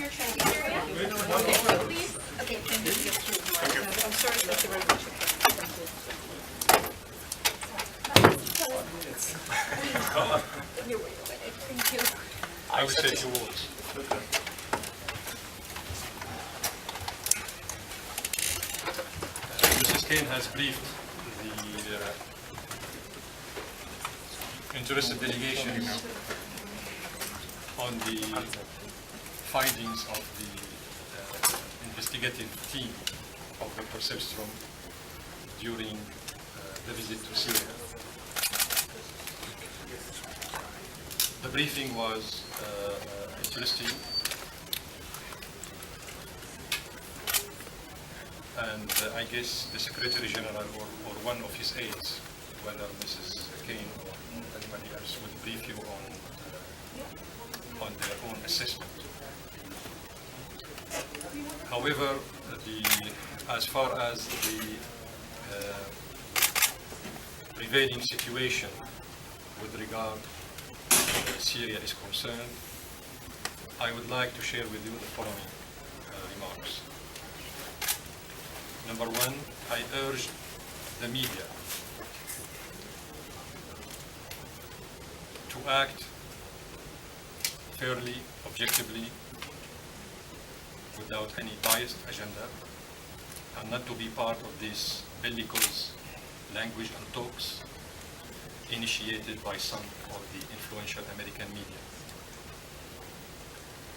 Syria? Okay, please. Okay, thank you. I'm sorry, thank you very much. Thank you. I will say a few words. Mrs. Kane has briefed the interested delegation on the findings of the investigative team of the Procedural during the visit to Syria. The briefing was interesting, and I guess the Secretary General or one of his aides, whether Mrs. Kane or anybody else, will brief you on their own assessment. However, as far as the prevailing situation with regard Syria is concerned, I would like to share with you the following remarks. Number one, I urge the media to act fairly, objectively, without any biased agenda, and not to be part of this bellicose language and talks initiated by some of the influential American media.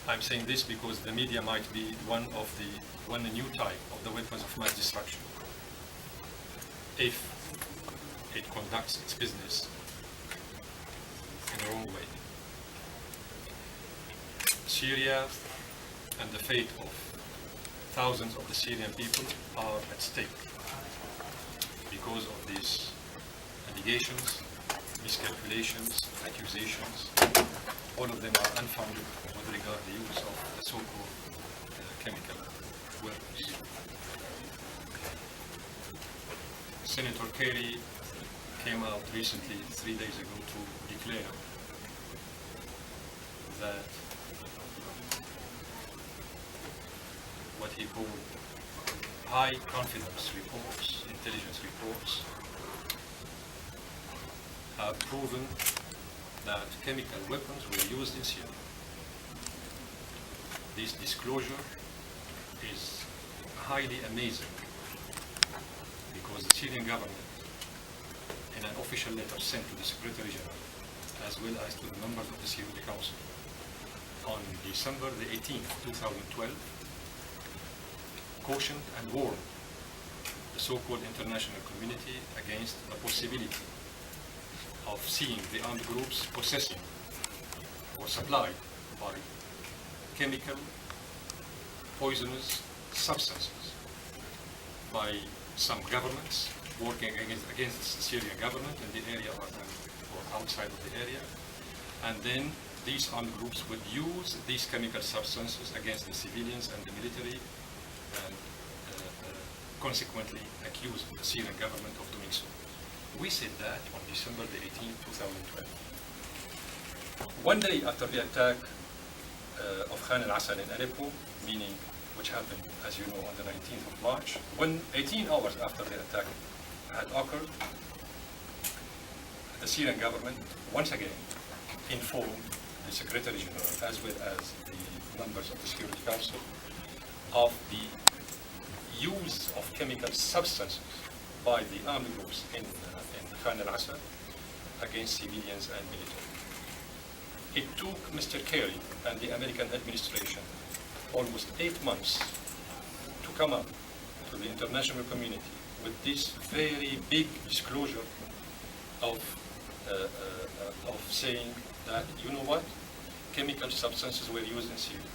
I'm saying this because the media might be one new type of the weapons of mass destruction if it conducts its business in the wrong way. Syria and the fate of thousands of the Syrian people are at stake because of these allegations, miscalculations, accusations. All of them are unfounded with regard to the use of the so-called chemical weapons. Senator Kerry came out recently, 3 days ago, to declare that what he called high confidence reports, intelligence reports, have proven that chemical weapons were used in Syria. This disclosure is highly amazing because the Syrian government, in an official letter sent to the Secretary General, as well as to the members of the Security Council, on December the 18th, 2012, cautioned and warned the so-called international community against the possibility of seeing the armed groups possessing or supplied by chemical, poisonous substances by some governments working against the Syrian government in the area or outside of the area, and then these armed groups would use these chemical substances against the civilians and the military, and consequently accuse the Syrian government of doing so. We said that on December the 18th, 2012. One day after the attack of Khan al-Asal in Aleppo, meaning which happened, as you know, on the 19th of March, 18 hours after the attack had occurred, the Syrian government once again informed the Secretary General as well as the members of the Security Council of the use of chemical substances by the armed groups in Khan al-Asal against civilians and military. It took Mr. Kerry and the American administration almost 8 months to come up to the international community with this very big disclosure of saying that, you know what, chemical substances were used in Syria.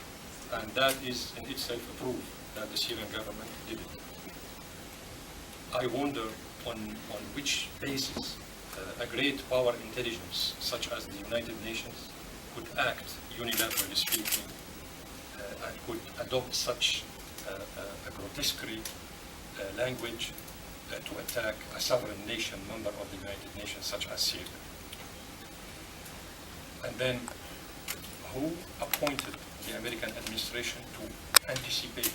And that is in itself a proof that the Syrian government did it. I wonder on which basis a great power intelligence such as the United Nations could act unilaterally speaking and could adopt such a grotesque language to attack a sovereign nation member of the United Nations such as Syria. And then who appointed the American administration to anticipate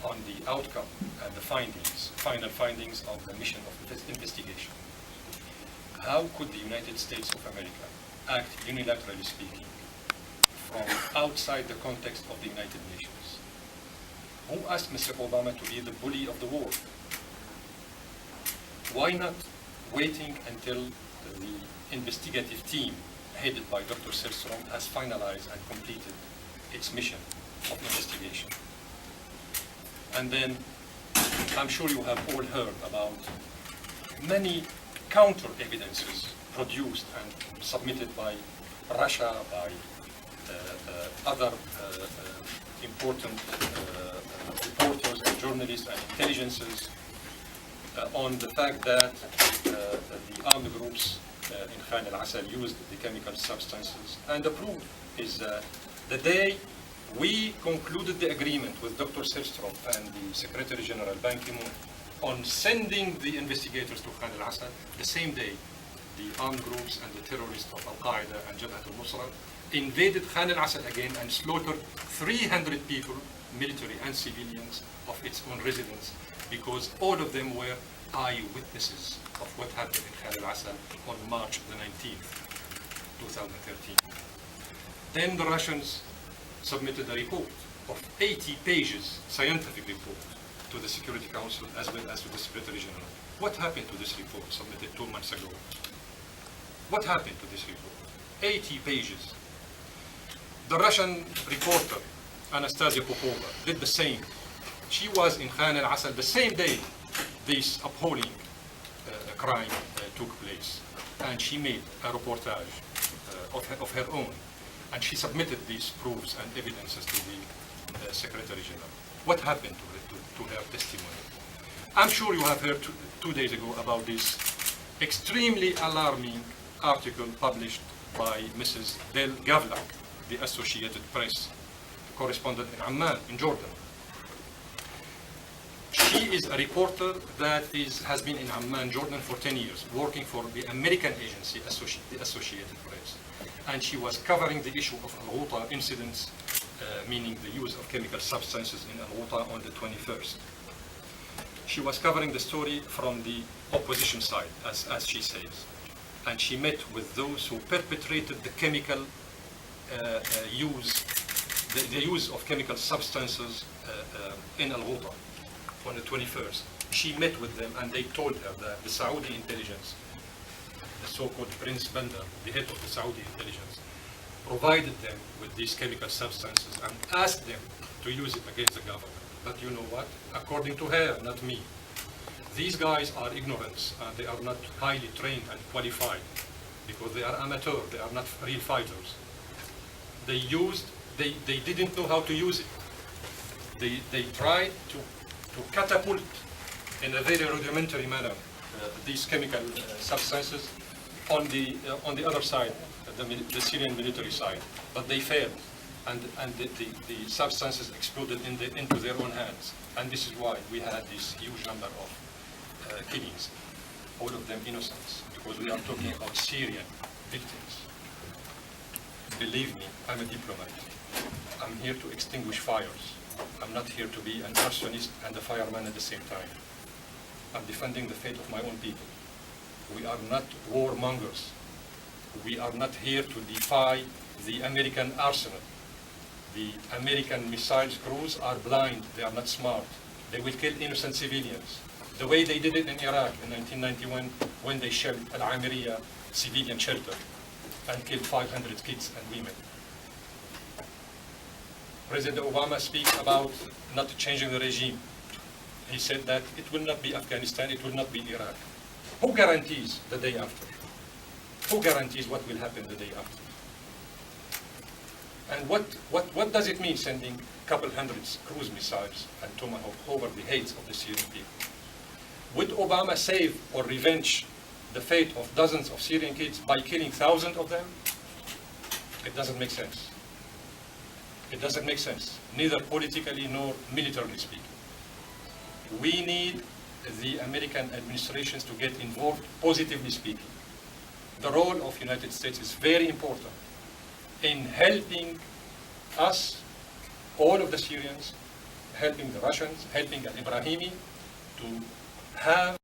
on the outcome and the findings, final findings of the mission of this investigation. How could the United States of America act unilaterally speaking from outside the context of the United Nations? Who asked Mr. Obama to be the bully of the world? Why not waiting until the investigative team headed by Dr. Selstrom has finalized and completed its mission of investigation? And then I'm sure you have all heard about many counter evidences produced and submitted by Russia, by other important reporters and journalists and intelligences on the fact that the armed groups in Khan al-Asal used the chemical substances. And the proof is that the day we concluded the agreement with Dr. Selstrom and the Secretary General Ban Ki-moon on sending the investigators to Khan al-Asal, the same day the armed groups and the terrorists of Al-Qaeda and Jabhat al-Nusra invaded Khan al-Asal again and slaughtered 300 people, military and civilians, of its own residents, because all of them were eyewitnesses of what happened in Khan al-Asal on March the 19th, 2013. Then the Russians submitted a report of 80 pages, scientific report, to the Security Council as well as to the Secretary General. What happened to this report submitted 2 months ago? What happened to this report? 80 pages. The Russian reporter, Anastasia Popova, did the same. She was in Khan al-Asal the same day this appalling crime took place. And she made a reportage of her own. And she submitted these proofs and evidences to the Secretary General. What happened to her testimony? I'm sure you have heard 2 days ago about this extremely alarming article published by Mrs. Del Gavlak, the Associated Press correspondent in Amman, in Jordan. She is a reporter that has been in Amman, Jordan for 10 years, working for the American agency, the Associated Press. And she was covering the issue of Ghouta incidents, meaning the use of chemical substances in Ghouta on the 21st. She was covering the story from the opposition side, as she says. And she met with those who perpetrated the chemical the use of chemical substances in Ghouta on the 21st. She met with them and they told her that the Saudi intelligence, the so-called Prince Bandar, the head of the Saudi intelligence, provided them with these chemical substances and asked them to use it against the government. But you know what? According to her, not me, these guys are ignorant and they are not highly trained and qualified because they are amateur, they are not real fighters. They didn't know how to use it. They tried to catapult in a very rudimentary manner these chemical substances on the other side, the Syrian military side, but they failed, and the substances exploded into their own hands, and this is why we had this huge number of killings, all of them innocents, because we are talking about Syrian victims. Believe me, I'm a diplomat. I'm here to extinguish fires. I'm not here to be an arsonist and a fireman at the same time. I'm defending the fate of my own people. We are not warmongers. We are not here to defy the American arsenal. The American missile crews are blind. They are not smart. They will kill innocent civilians. The way they did it in Iraq in 1991 when they shelled Al-Amiriya civilian shelter and killed 500 kids and women. President Obama speaks about not changing the regime. He said that it will not be Afghanistan, it will not be Iraq. Who guarantees the day after? Who guarantees what will happen the day after? And what does it mean sending a couple hundreds cruise missiles and Tomahawk over the heads of the Syrian people? Would Obama save or revenge the fate of dozens of Syrian kids by killing thousands of them? It doesn't make sense. It doesn't make sense, neither politically nor militarily speaking. We need the American administrations to get involved, positively speaking. The role of the United States is very important in helping us, all of the Syrians, helping the Russians, helping al-Ibrahimi to have